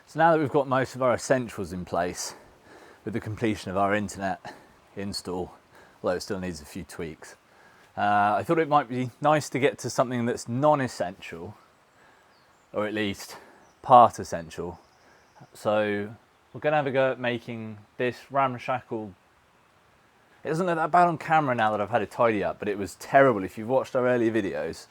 So now that we've got most of our essentials in place, with the completion of our internet install, although it still needs a few tweaks, I thought it might be nice to get to something that's non-essential, or at least part essential. So we're going to have a go at making this ramshackle. It doesn't look that bad on camera now that I've had it tidy up, but it was terrible. If you've watched our earlier videos,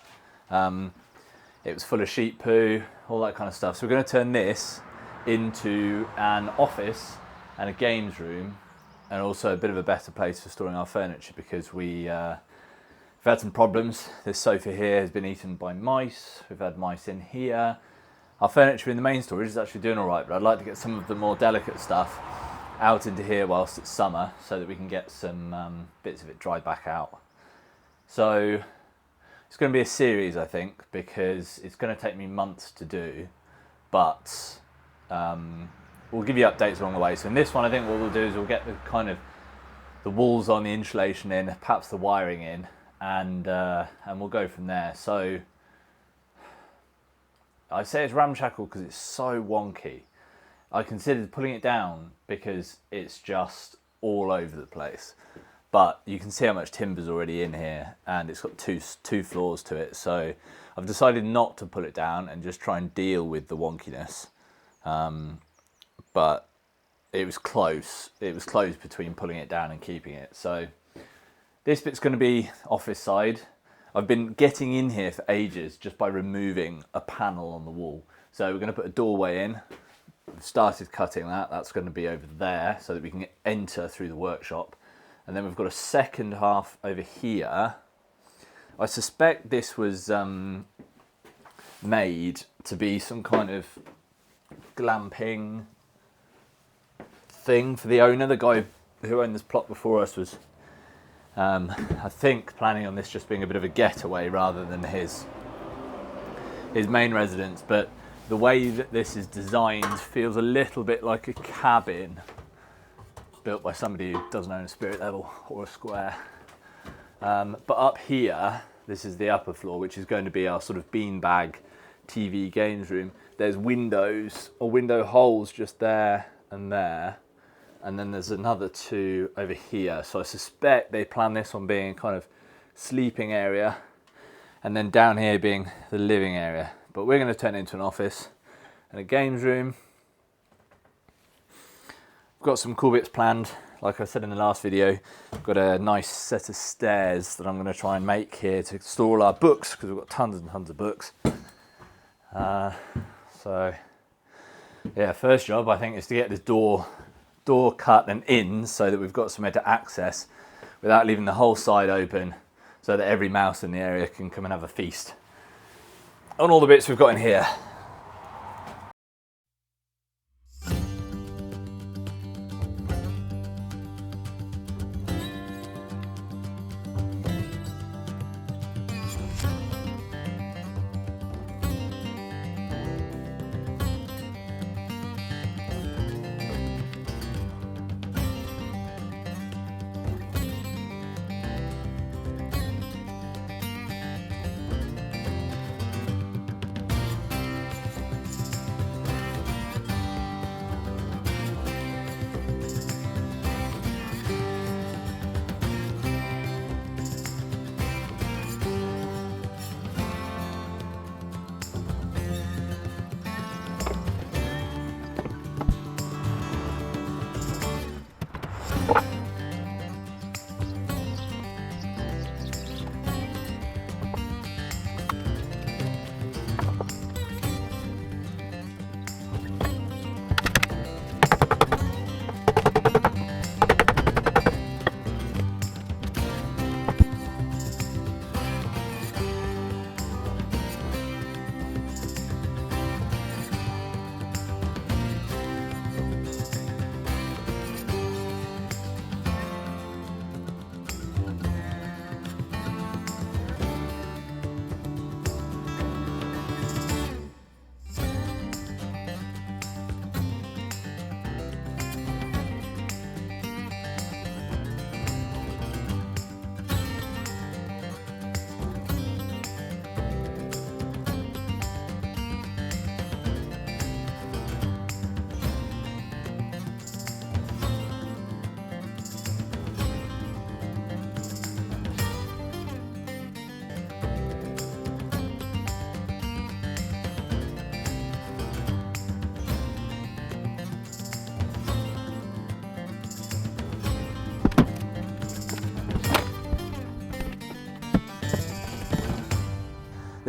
it was full of sheep poo, all that kind of stuff. So we're going to turn this into an office and a games room, and also a bit of a better place for storing our furniture, because we've had some problems. This sofa here has been eaten by mice. We've had mice in here. Our furniture in the main storage is actually doing all right, but I'd like to get some of the more delicate stuff out into here whilst it's summer, so that we can get some bits of it dried back out. So it's going to be a series, I think, because it's going to take me months to do, but we'll give you updates along the way. So in this one, I think what we'll do is we'll get the kind of the walls on, the insulation in, perhaps the wiring in, and we'll go from there. So I say it's ramshackle because it's so wonky. I considered pulling it down because it's just all over the place. But you can see how much timber's already in here, and it's got two floors to it. So I've decided not to pull it down and just try and deal with the wonkiness. But it was close. It was close between pulling it down and keeping it. So this bit's going to be office side. I've been getting in here for ages just by removing a panel on the wall. So we're going to put a doorway in. We've started cutting that. That's going to be over there so that we can enter through the workshop. And then we've got a second half over here. I suspect this was made to be some kind of glamping thing for the owner. The guy who owned this plot before us was, I think, planning on this just being a bit of a getaway rather than his main residence. But the way that this is designed feels a little bit like a cabin built by somebody who doesn't own a spirit level or a square. But up here, this is the upper floor, which is going to be our sort of beanbag TV games room. There's windows or window holes just there, and then there's another two over here. So I suspect they plan this on being a kind of sleeping area, and then down here being the living area. But we're going to turn it into an office and a games room. We've got some cool bits planned. Like I said in the last video, I've got a nice set of stairs that I'm going to try and make here to store all our books, because we've got tons and tons of books. So yeah, first job I think is to get this door cut and in, so that we've got somewhere to access without leaving the whole side open, so that every mouse in the area can come and have a feast on all the bits we've got in here.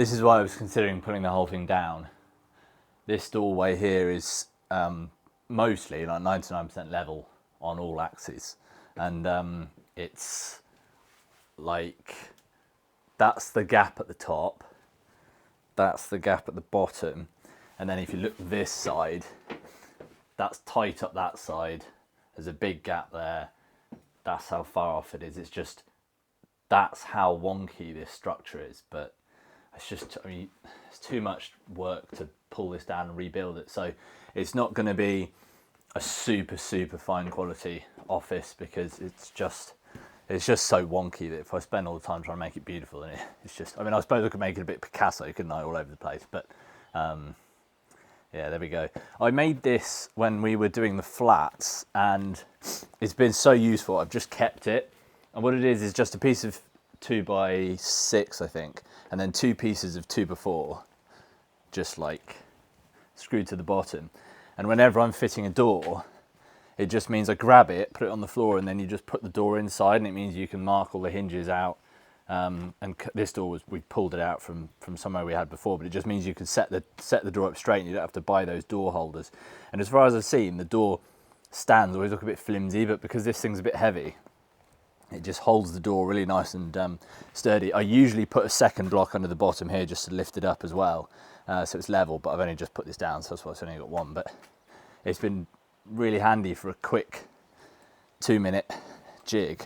this is why I was considering putting the whole thing down. This doorway here is mostly like 99% level on all axes, and it's like, that's the gap at the top, that's the gap at the bottom, and then if you look this side, that's tight up that side, there's a big gap there, that's how far off it is. It's just, that's how wonky this structure is, but it's just, I mean, it's too much work to pull this down and rebuild it. So it's not going to be a super fine quality office, because it's just so wonky that if I spend all the time trying to make it beautiful, then it's just, I mean, I suppose I could make it a bit Picasso, couldn't I, all over the place, but yeah, there we go. I made this when we were doing the flats, and it's been so useful. I've just kept it, and what it is just a piece of 2x6, I think, and then 2 pieces of 2x4, just like screwed to the bottom. And whenever I'm fitting a door, it just means I grab it, put it on the floor, and then you just put the door inside, and it means you can mark all the hinges out. And this door we pulled it out from somewhere we had before, but it just means you can set the door up straight, and you don't have to buy those door holders. And as far as I've seen, the door stands always look a bit flimsy, but because this thing's a bit heavy, it just holds the door really nice and sturdy. I usually put a second block under the bottom here just to lift it up as well, so it's level, but I've only just put this down, so that's why I've only got one. But it's been really handy for a quick 2-minute jig.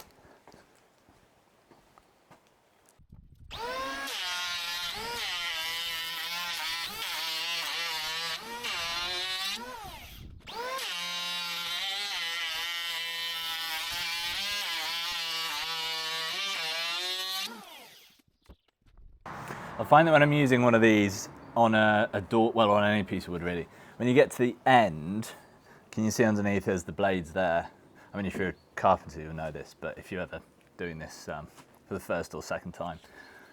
I find that when I'm using one of these on a door, well, on any piece of wood really, when you get to the end, can you see underneath there's the blades there? I mean, if you're a carpenter, you'll know this, but if you're ever doing this for the first or second time,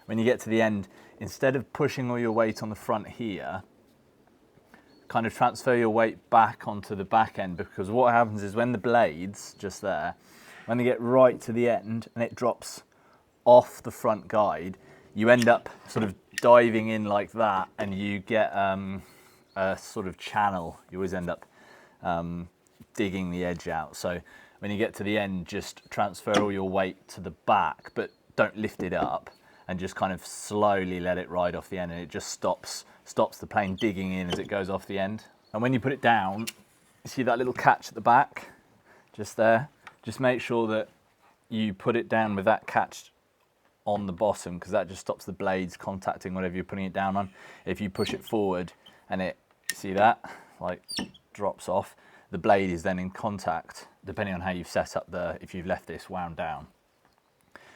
when you get to the end, instead of pushing all your weight on the front here, kind of transfer your weight back onto the back end, because what happens is when the blades, just there, when they get right to the end and it drops off the front guide, you end up sort of diving in like that, and you get a sort of channel. You always end up digging the edge out. So when you get to the end, just transfer all your weight to the back, but don't lift it up, and just kind of slowly let it ride off the end, and it just stops the plane digging in as it goes off the end. And when you put it down, you see that little catch at the back, just there? Just make sure that you put it down with that catch on the bottom, because that just stops the blades contacting whatever you're putting it down on. If you push it forward and it, see that, like drops off, the blade is then in contact, depending on how you've set up if you've left this wound down,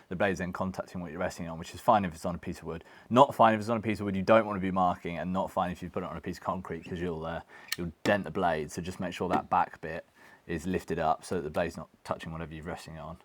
the blade's then contacting what you're resting on, which is fine if it's on a piece of wood. Not fine if it's on a piece of wood you don't want to be marking, and not fine if you put it on a piece of concrete, because you'll dent the blade. So just make sure that back bit is lifted up so that the blade's not touching whatever you're resting it on.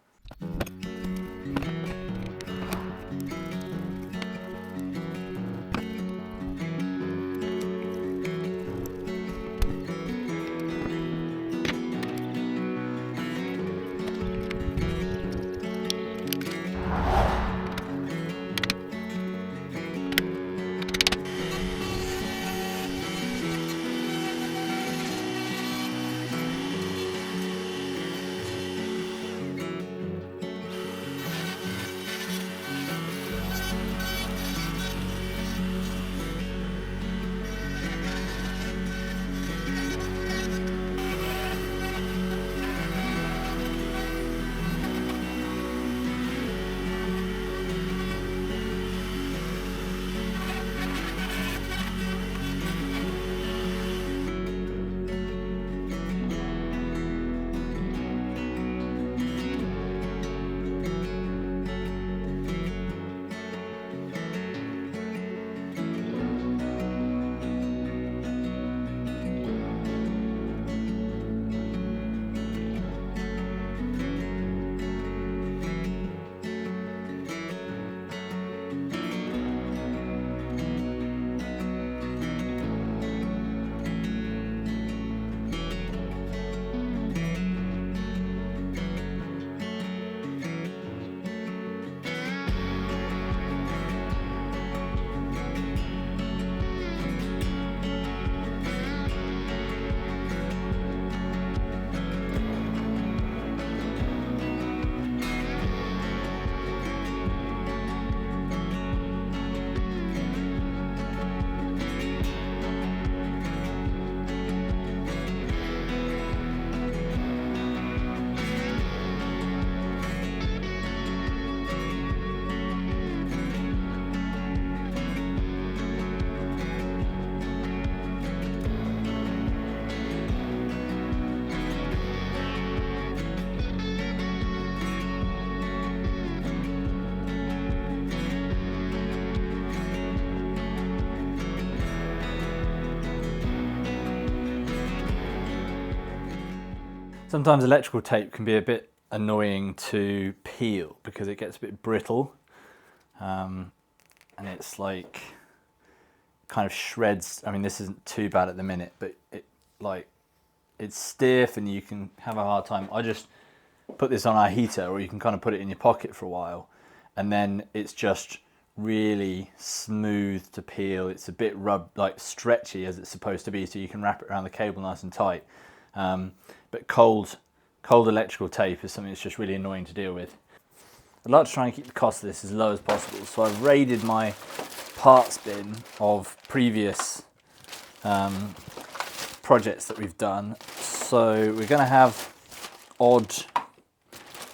Sometimes electrical tape can be a bit annoying to peel because it gets a bit brittle, and it's like kind of shreds. I mean, this isn't too bad at the minute, but it's stiff and you can have a hard time. I just put this on our heater, or you can kind of put it in your pocket for a while, and then it's just really smooth to peel. It's a bit like stretchy as it's supposed to be, so you can wrap it around the cable nice and tight. But cold electrical tape is something that's just really annoying to deal with. I'd like to try and keep the cost of this as low as possible, so I've raided my parts bin of previous projects that we've done. So we're going to have odd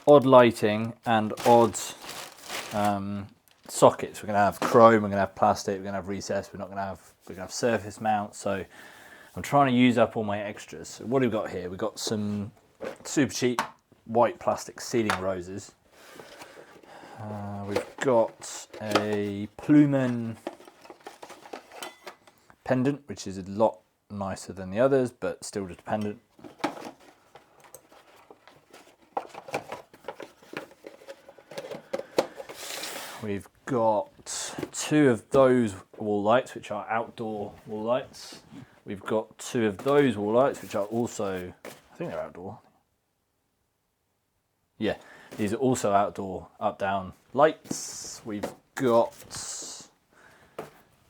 lighting and odd sockets. We're going to have chrome, we're going to have plastic, we're going to have recess, we're going to have surface mount. So I'm trying to use up all my extras. So what have we got here? We've got some super cheap white plastic ceiling roses. We've got a Plumen pendant, which is a lot nicer than the others, but still just a pendant. We've got two of those wall lights, which are outdoor wall lights. We've got two of those wall lights, which are also, I think they're outdoor. Yeah, these are also outdoor up-down lights. We've got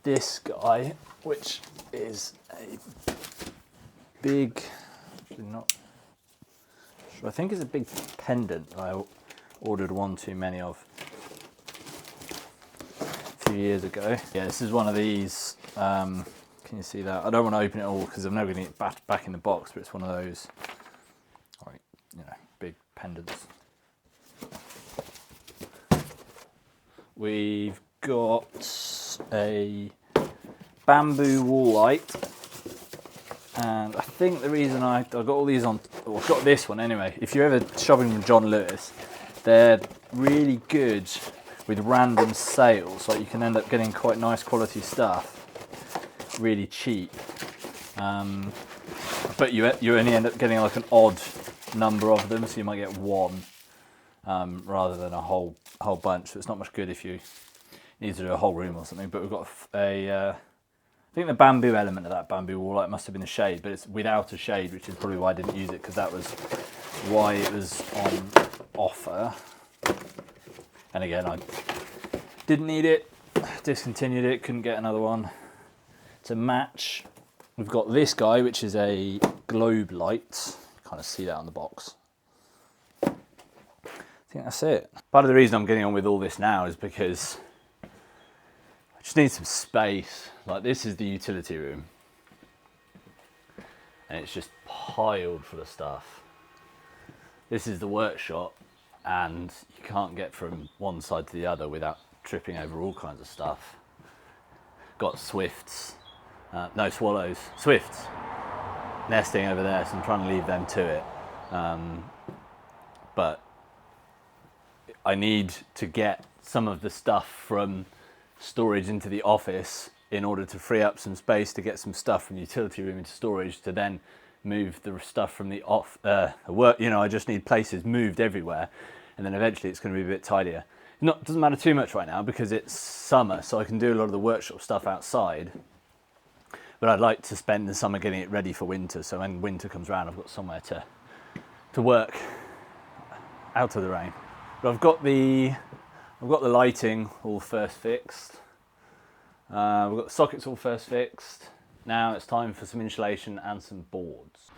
this guy, which is a big, actually not, I think it's a big pendant that I ordered one too many of a few years ago. Yeah, this is one of these, can you see that? I don't want to open it all because I'm never going to get it back in the box, but it's one of those, like, you know, big pendants. We've got a bamboo wall light, and I think the reason I got all these on, or I've got this one anyway. If you're ever shopping from John Lewis, they're really good with random sales. Like, you can end up getting quite nice quality stuff, really cheap. But you only end up getting like an odd number of them, so you might get one rather than a whole bunch. So it's not much good if you need to do a whole room or something. But we've got I think the bamboo element of that bamboo wall light must have been the shade, but it's without a shade, which is probably why I didn't use it, because that was why it was on offer. And again, I didn't need it, discontinued it, couldn't get another one to match. We've got this guy, which is a globe light. Kind of see that on the box. I think that's it. Part of the reason I'm getting on with all this now is because I just need some space. Like, this is the utility room, and it's just piled full of stuff. This is the workshop, and you can't get from one side to the other without tripping over all kinds of stuff. Got swifts, no, swallows, swifts nesting over there, so I'm trying to leave them to it. But I need to get some of the stuff from storage into the office in order to free up some space to get some stuff from the utility room into storage, to then move the stuff from the work. You know, I just need places moved everywhere, and then eventually it's going to be a bit tidier. It doesn't matter too much right now because it's summer, so I can do a lot of the workshop stuff outside. But I'd like to spend the summer getting it ready for winter, so when winter comes around, I've got somewhere to work out of the rain. But I've got the lighting all first fixed. We've got the sockets all first fixed. Now it's time for some insulation and some boards.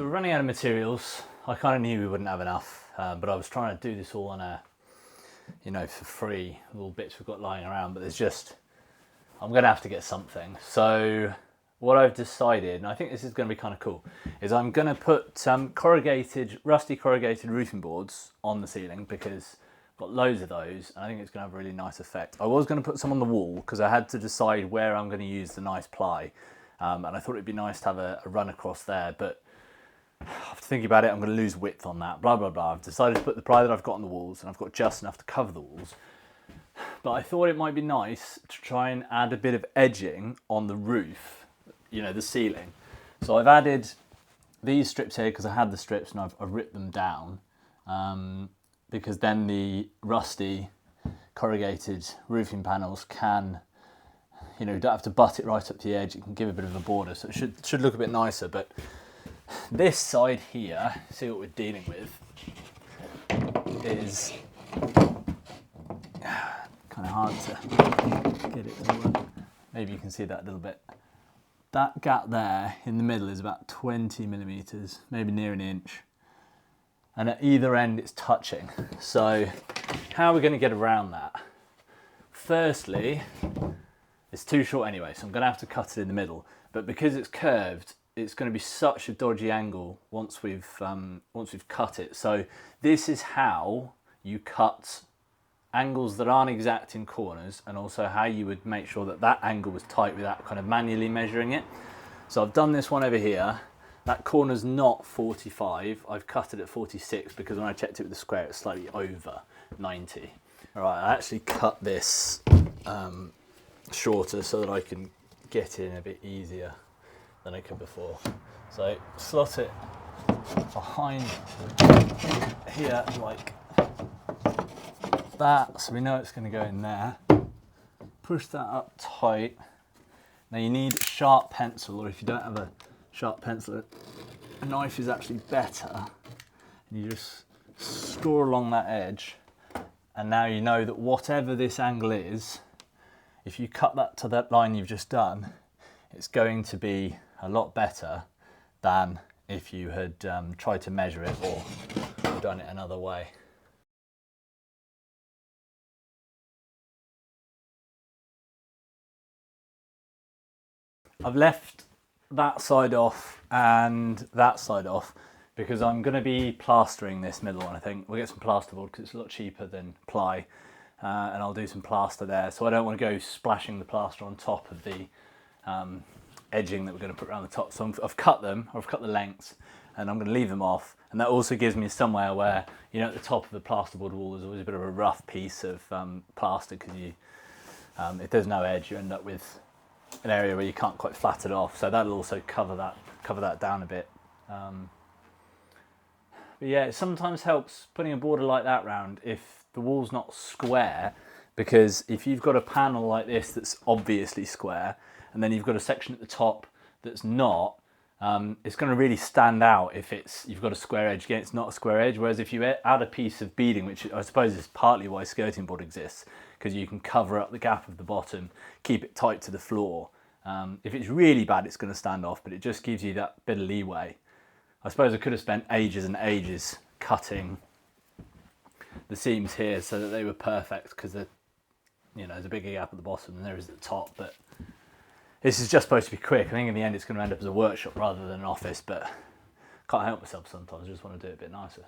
So we're running out of materials. I kind of knew we wouldn't have enough, but I was trying to do this all on a, for free, little bits we've got lying around, but there's just, I'm going to have to get something. So what I've decided, and I think this is going to be kind of cool, is I'm going to put some rusty corrugated roofing boards on the ceiling because I've got loads of those and I think it's going to have a really nice effect. I was going to put some on the wall because I had to decide where I'm going to use the nice ply, and I thought it'd be nice to have a run across there, but after thinking about it, I'm going to lose width on that, blah, blah, blah. I've decided to put the ply that I've got on the walls, and I've got just enough to cover the walls. But I thought it might be nice to try and add a bit of edging on the roof, the ceiling. So I've added these strips here because I had the strips and I've ripped them down, because then the rusty corrugated roofing panels can, you don't have to butt it right up to the edge. It can give a bit of a border, so it should look a bit nicer. But this side here, see what we're dealing with, is kind of hard to get it to work. Maybe you can see that a little bit. That gap there in the middle is about 20 millimeters, maybe near an inch. And at either end it's touching. So how are we going to get around that? Firstly, it's too short anyway, so I'm going to have to cut it in the middle. But because it's curved, it's going to be such a dodgy angle once we've cut it. So this is how you cut angles that aren't exact in corners, and also how you would make sure that that angle was tight without kind of manually measuring it. So I've done this one over here. That corner's not 45. I've cut it at 46 because when I checked it with the square, it's slightly over 90. All right, I actually cut this shorter so that I can get in a bit easier than I could before. So slot it behind here like that, so we know it's going to go in there. Push that up tight. Now you need a sharp pencil, or if you don't have a sharp pencil, a knife is actually better. And you just score along that edge, and now you know that whatever this angle is, if you cut that to that line you've just done, it's going to be a lot better than if you had tried to measure it or done it another way. I've left that side off and that side off because I'm going to be plastering this middle one. I think we'll get some plasterboard because it's a lot cheaper than ply, and I'll do some plaster there. So I don't want to go splashing the plaster on top of the edging that we're going to put around the top. So I've cut them, or I've cut the lengths, and I'm going to leave them off. And that also gives me somewhere where, at the top of the plasterboard wall, there's always a bit of a rough piece of plaster, because if there's no edge, you end up with an area where you can't quite flat it off. So that'll also cover that down a bit. But yeah, it sometimes helps putting a border like that round if the wall's not square, because if you've got a panel like this that's obviously square, and then you've got a section at the top that's not, it's going to really stand out if you've got a square edge. Again, it's not a square edge, whereas if you add a piece of beading, which I suppose is partly why skirting board exists, because you can cover up the gap of the bottom, keep it tight to the floor. If it's really bad, it's going to stand off, but it just gives you that bit of leeway. I suppose I could have spent ages and ages cutting the seams here so that they were perfect, because there's a bigger gap at the bottom than there is at the top, but this is just supposed to be quick. I think in the end it's going to end up as a workshop rather than an office, but can't help myself sometimes. I just want to do it a bit nicer.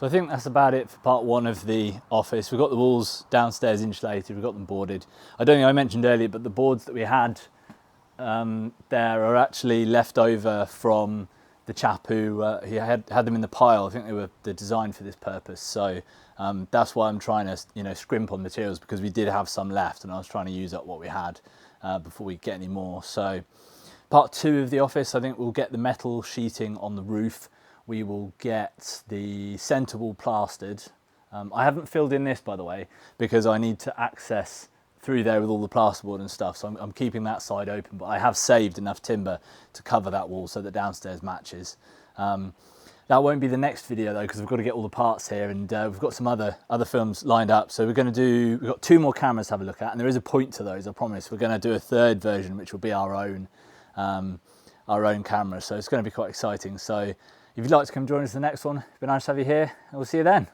So I think that's about it for part one of the office. We've got the walls downstairs insulated, we've got them boarded. I don't think I mentioned earlier, but the boards that we had there are actually left over from the chap who he had them in the pile. I think they were designed for this purpose. So that's why I'm trying to scrimp on materials, because we did have some left and I was trying to use up what we had before we get any more. So part two of the office, I think we'll get the metal sheeting on the roof. We will get the centre wall plastered. I haven't filled in this, by the way, because I need to access through there with all the plasterboard and stuff, so I'm keeping that side open, but I have saved enough timber to cover that wall so that downstairs matches. That won't be the next video though, because we've got to get all the parts here, and we've got some other films lined up. So we've got 2 more cameras to have a look at, and there is a point to those, I promise. We're going to do a third version, which will be our own camera, so it's going to be quite exciting. So if you'd like to come join us in the next one, it'd be nice to have you here, and we'll see you then.